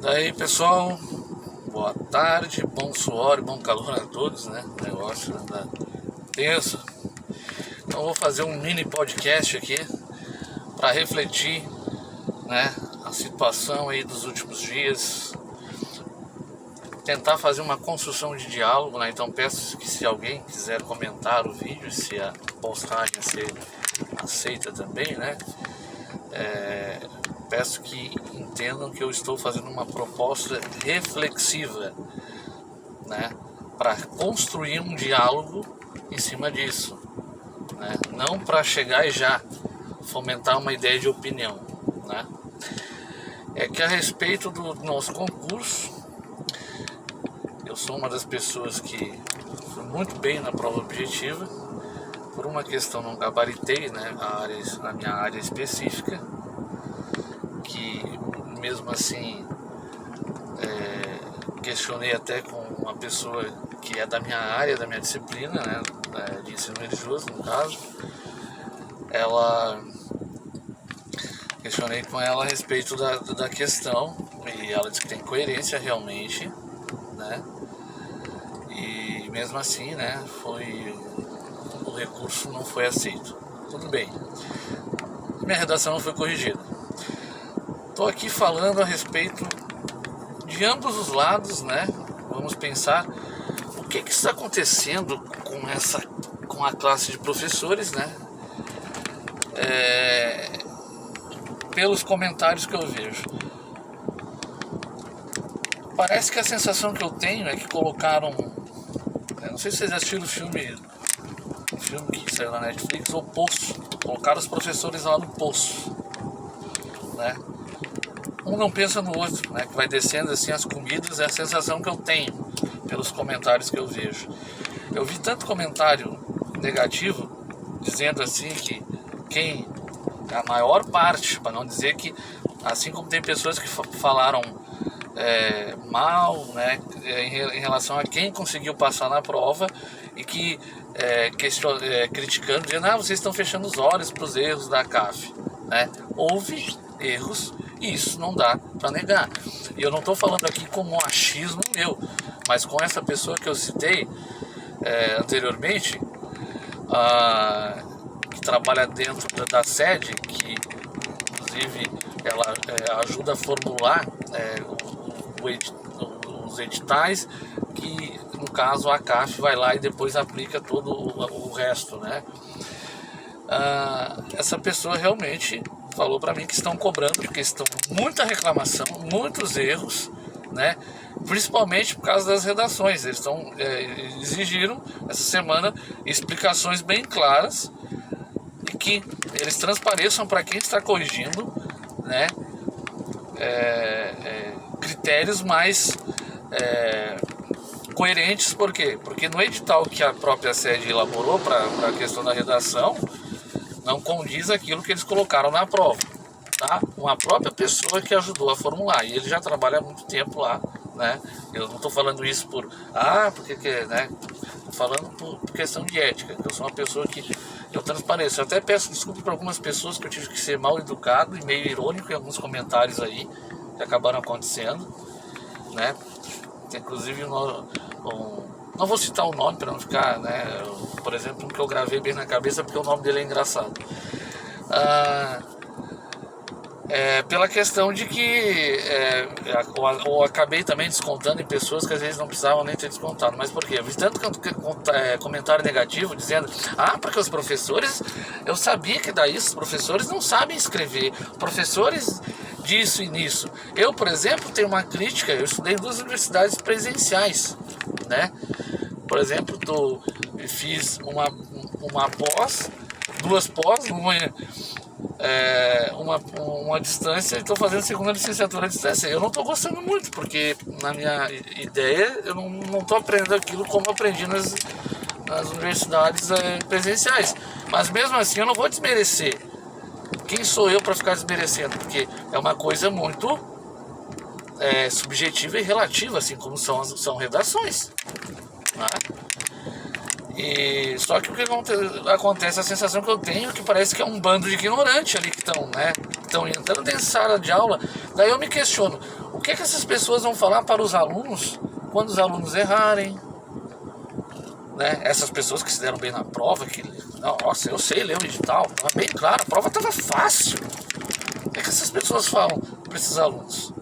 Daí pessoal, boa tarde, bom suor e bom calor a todos, né? O negócio anda tenso. Então vou fazer um mini podcast aqui para refletir, né, a situação aí dos últimos dias, tentar fazer uma construção de diálogo, né? Então peço que se alguém quiser comentar o vídeo, se a postagem ser aceita também, né? Peço que entendam que eu estou fazendo uma proposta reflexiva, né, para construir um diálogo em cima disso, né, não para chegar e já fomentar uma ideia de opinião, né. É que a respeito do nosso concurso, eu sou uma das pessoas que fui muito bem na prova objetiva. Por uma questão não gabaritei, né, a minha área específica, que mesmo assim questionei até com uma pessoa que é da minha área, da minha disciplina, né, de ensino religioso no caso. Questionei com ela a respeito da questão e ela disse que tem coerência realmente, né, e mesmo assim, né, o recurso não foi aceito. Tudo bem, minha redação não foi corrigida. Estou aqui falando a respeito de ambos os lados, né? Vamos pensar o que está acontecendo com a classe de professores, né? Pelos comentários que eu vejo, parece que a sensação que eu tenho é que colocaram, não sei se vocês assistiram o filme que saiu na Netflix, O Poço. Colocaram os professores lá no poço, né? Um não pensa no outro, né? Que vai descendo assim as comidas. É a sensação que eu tenho pelos comentários que eu vejo. Eu vi tanto comentário negativo dizendo assim que a maior parte, para não dizer que, assim como tem pessoas que falaram mal, né, em relação a quem conseguiu passar na prova e que criticando, dizendo, vocês estão fechando os olhos para os erros da CAF, né? Houve erros e isso não dá para negar. E eu não estou falando aqui como um achismo meu, mas com essa pessoa que eu citei anteriormente, que trabalha dentro da sede, que inclusive ela ajuda a formular os editais, que no caso a CAF vai lá e depois aplica todo o resto, né? Essa pessoa realmente falou para mim que estão cobrando porque estão muita reclamação, muitos erros, né? Principalmente por causa das redações. Eles exigiram essa semana explicações bem claras e que eles transpareçam para quem está corrigindo, né? Critérios mais coerentes. Por quê? Porque no edital que a própria sede elaborou para a questão da redação, não condiz aquilo que eles colocaram na prova, tá? Uma própria pessoa que ajudou a formular, e ele já trabalha há muito tempo lá, né? Eu não estou falando isso né? Estou falando por questão de ética, que eu sou uma pessoa que eu transpareço. Eu até peço desculpa para algumas pessoas que eu tive que ser mal educado e meio irônico em alguns comentários aí que acabaram acontecendo, né? Inclusive não vou citar o nome para não ficar, né? Por exemplo, um que eu gravei bem na cabeça porque o nome dele é engraçado. Pela questão de que eu acabei também descontando em pessoas que às vezes não precisavam nem ter descontado. Mas por quê? Eu vi tanto comentário negativo dizendo, porque os professores, eu sabia que daí os professores não sabem escrever, professores disso e nisso. Eu, por exemplo, tenho uma crítica. Eu estudei em 2 universidades presenciais, né? Por exemplo, fiz uma pós, 2 pós, uma distância, e estou fazendo segunda licenciatura à distância. Eu não estou gostando muito, porque na minha ideia eu não estou aprendendo aquilo como aprendi nas universidades presenciais. Mas mesmo assim eu não vou desmerecer. Quem sou eu para ficar desmerecendo? Porque é uma coisa muito subjetiva e relativa, assim como são redações, né? E só que o que acontece, a sensação que eu tenho é que parece que é um bando de ignorantes ali que estão, né? Estão entrando dentro da sala de aula. Daí eu me questiono, o que essas pessoas vão falar para os alunos quando os alunos errarem? Né? Essas pessoas que se deram bem na prova, que, nossa, eu sei ler o edital, estava bem claro, a prova estava fácil. O que essas pessoas falam para esses alunos?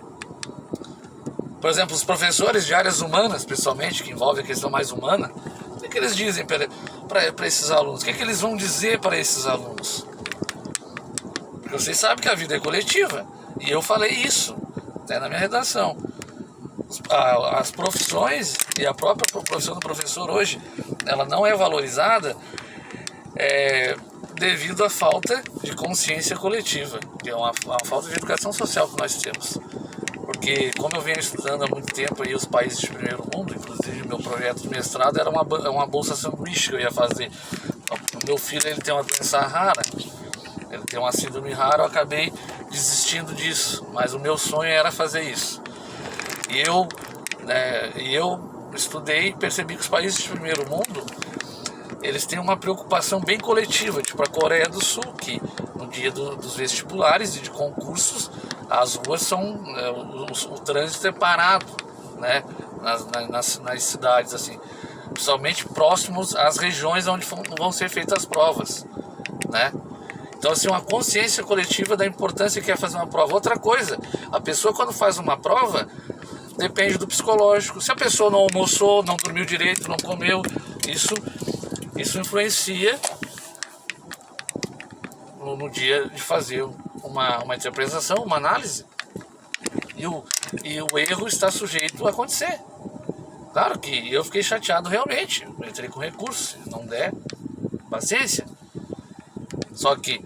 Por exemplo, os professores de áreas humanas, principalmente, que envolvem a questão mais humana, o que eles dizem para esses alunos? O que eles vão dizer para esses alunos? Porque vocês sabem que a vida é coletiva, e eu falei isso até na minha redação. As profissões e a própria profissão do professor hoje, ela não é valorizada devido à falta de consciência coletiva, que é uma falta de educação social que nós temos. Porque, como eu venho estudando há muito tempo aí os países de primeiro mundo, inclusive meu projeto de mestrado era uma bolsa sanduíche que eu ia fazer. O meu filho, ele tem uma doença rara, ele tem uma síndrome rara, eu acabei desistindo disso, mas o meu sonho era fazer isso. E eu estudei e percebi que os países de primeiro mundo, eles têm uma preocupação bem coletiva, tipo a Coreia do Sul, que no dia dos vestibulares e de concursos, as ruas são, o trânsito é parado, né, nas cidades, assim, principalmente próximos às regiões onde vão ser feitas as provas, né. Então, assim, uma consciência coletiva da importância que é fazer uma prova. Outra coisa, a pessoa quando faz uma prova, depende do psicológico. Se a pessoa não almoçou, não dormiu direito, não comeu, isso influencia no dia de fazer uma interpretação, uma análise. E o erro está sujeito a acontecer. Claro que eu fiquei chateado realmente. Eu entrei com recurso, se não der, paciência. Só que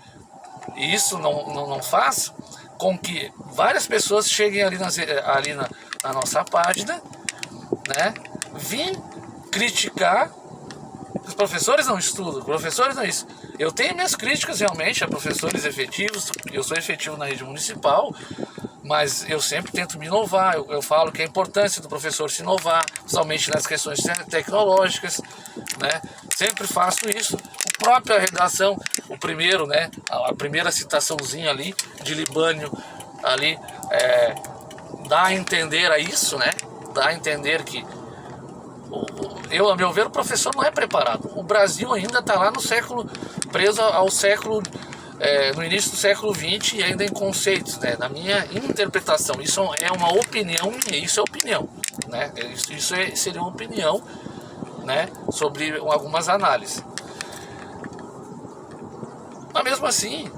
isso não faz com que várias pessoas cheguem ali na nossa página, né, vim criticar. Os professores não estudam, os professores não isso. Eu tenho minhas críticas realmente a professores efetivos, eu sou efetivo na rede municipal, mas eu sempre tento me inovar, eu falo que é a importância do professor se inovar, principalmente nas questões tecnológicas, né? Sempre faço isso. A própria redação, o primeiro, né, a primeira citaçãozinha ali de Libânio, ali, dá a entender a isso, né? Dá a entender que, a meu ver, o professor não é preparado. O Brasil ainda está lá no século, preso ao século, no início do século XX e ainda em conceitos, né? Na minha interpretação, isso é uma opinião minha, isso é opinião, né? Seria uma opinião, né, sobre algumas análises. Mas mesmo assim,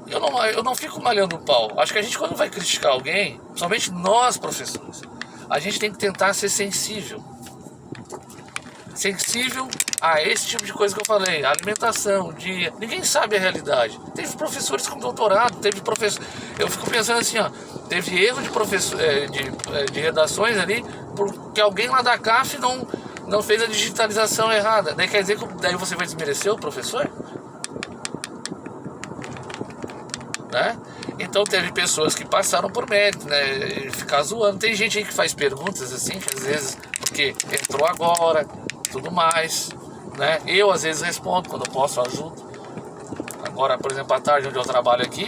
eu não fico malhando o pau. Acho que a gente, quando vai criticar alguém, principalmente nós professores, a gente tem que tentar ser sensível a esse tipo de coisa que eu falei, a alimentação, dia. Ninguém sabe a realidade. Teve professores com doutorado, eu fico pensando assim, ó, teve erro de professor, de redações ali, porque alguém lá da CAF não fez a digitalização errada. Daí quer dizer que daí você vai desmerecer o professor? Né? Então teve pessoas que passaram por mérito, né? Ficar zoando. Tem gente aí que faz perguntas assim, que às vezes, porque entrou agora, tudo mais, né? Eu às vezes respondo, quando eu posso, ajudo. Agora, por exemplo, à tarde, onde eu trabalho aqui,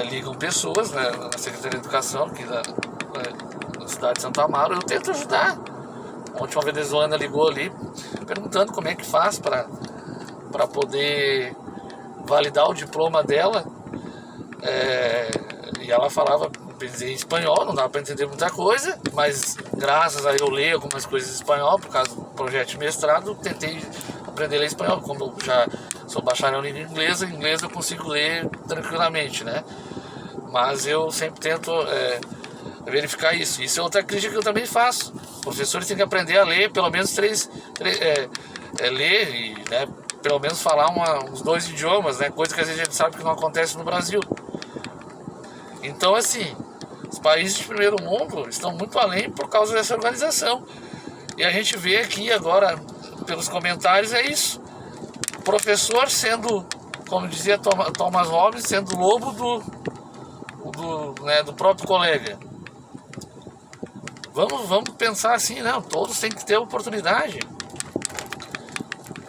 ligam pessoas, né, na Secretaria de Educação aqui da cidade de Santo Amaro, eu tento ajudar. A última venezuelana ligou ali perguntando como é que faz para poder validar o diploma dela, e ela falava em espanhol, não dava para entender muita coisa, mas graças a eu ler algumas coisas em espanhol, por causa do projeto de mestrado, tentei aprender a ler espanhol. Como eu já sou bacharel em inglês eu consigo ler tranquilamente, né? Mas eu sempre tento verificar isso. Isso é outra crítica que eu também faço. Professores têm que aprender a ler pelo menos ler e, né, pelo menos falar uns 2 idiomas, né? Coisa que às vezes a gente sabe que não acontece no Brasil. Então, assim, os países de primeiro mundo estão muito além por causa dessa organização. E a gente vê aqui agora, pelos comentários, é isso. O professor sendo, como dizia Thomas Hobbes, sendo lobo do próprio colega. Vamos pensar assim, não, todos têm que ter oportunidade,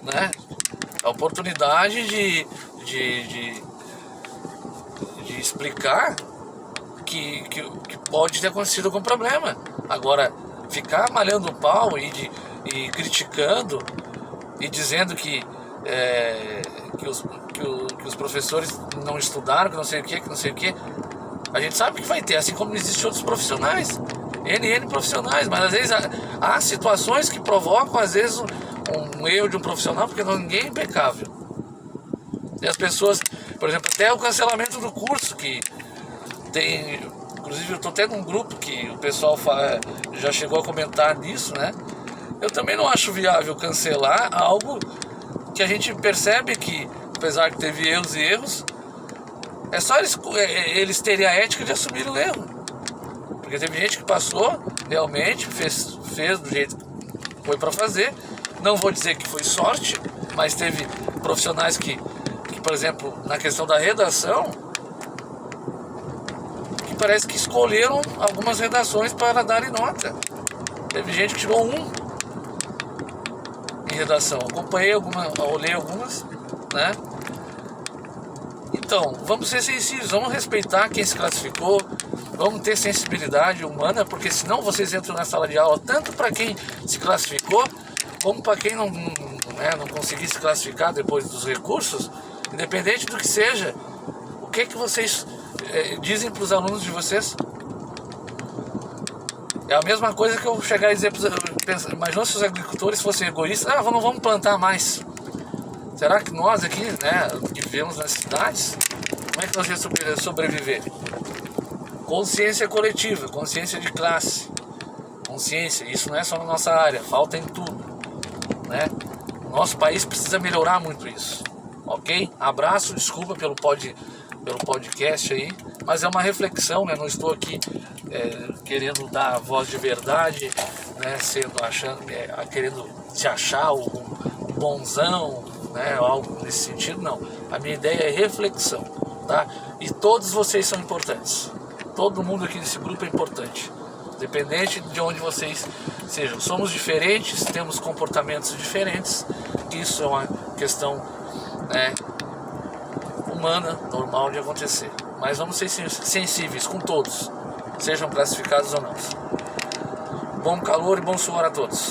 né? A oportunidade de explicar que pode ter acontecido algum problema. Agora, ficar malhando o pau e criticando e dizendo que os professores não estudaram, que não sei o que, a gente sabe que vai ter, assim como existem outros profissionais, N profissionais, mas às vezes há situações que provocam, às vezes, um erro de um profissional, porque ninguém é impecável. E as pessoas, por exemplo, até o cancelamento do curso, que tem, inclusive eu estou até num grupo que o pessoal já chegou a comentar nisso, né? Eu também não acho viável cancelar algo que a gente percebe que, apesar de teve erros, é só eles terem a ética de assumir o erro. Porque teve gente que passou, realmente, fez do jeito que foi para fazer. Não vou dizer que foi sorte, mas teve profissionais que, por exemplo, na questão da redação, que parece que escolheram algumas redações para darem nota. Teve gente que tirou 1 em redação. Olhei algumas, né? Então, vamos ser sensíveis, vamos respeitar quem se classificou, vamos ter sensibilidade humana, porque senão vocês entram na sala de aula tanto para quem se classificou, como para quem não conseguir se classificar depois dos recursos, independente do que seja. O que vocês dizem para os alunos de vocês? É a mesma coisa que eu chegar e dizer para os... Imagina se os agricultores fossem egoístas, não vamos plantar mais. Será que nós aqui, né, que vivemos nas cidades, como é que nós vamos sobreviver? Consciência coletiva, consciência de classe, consciência, isso não é só na nossa área, falta em tudo, né? O nosso país precisa melhorar muito isso, ok? Abraço, desculpa pelo podcast aí, mas é uma reflexão, né? Não estou aqui querendo dar a voz de verdade, né? Querendo se achar o bonzão, né? Algo nesse sentido, não. A minha ideia é reflexão, tá? E todos vocês são importantes. Todo mundo aqui nesse grupo é importante, independente de onde vocês sejam. Somos diferentes, temos comportamentos diferentes. Isso é uma questão, né, humana, normal de acontecer. Mas vamos ser sensíveis com todos, sejam classificados ou não. Bom calor e bom suor a todos.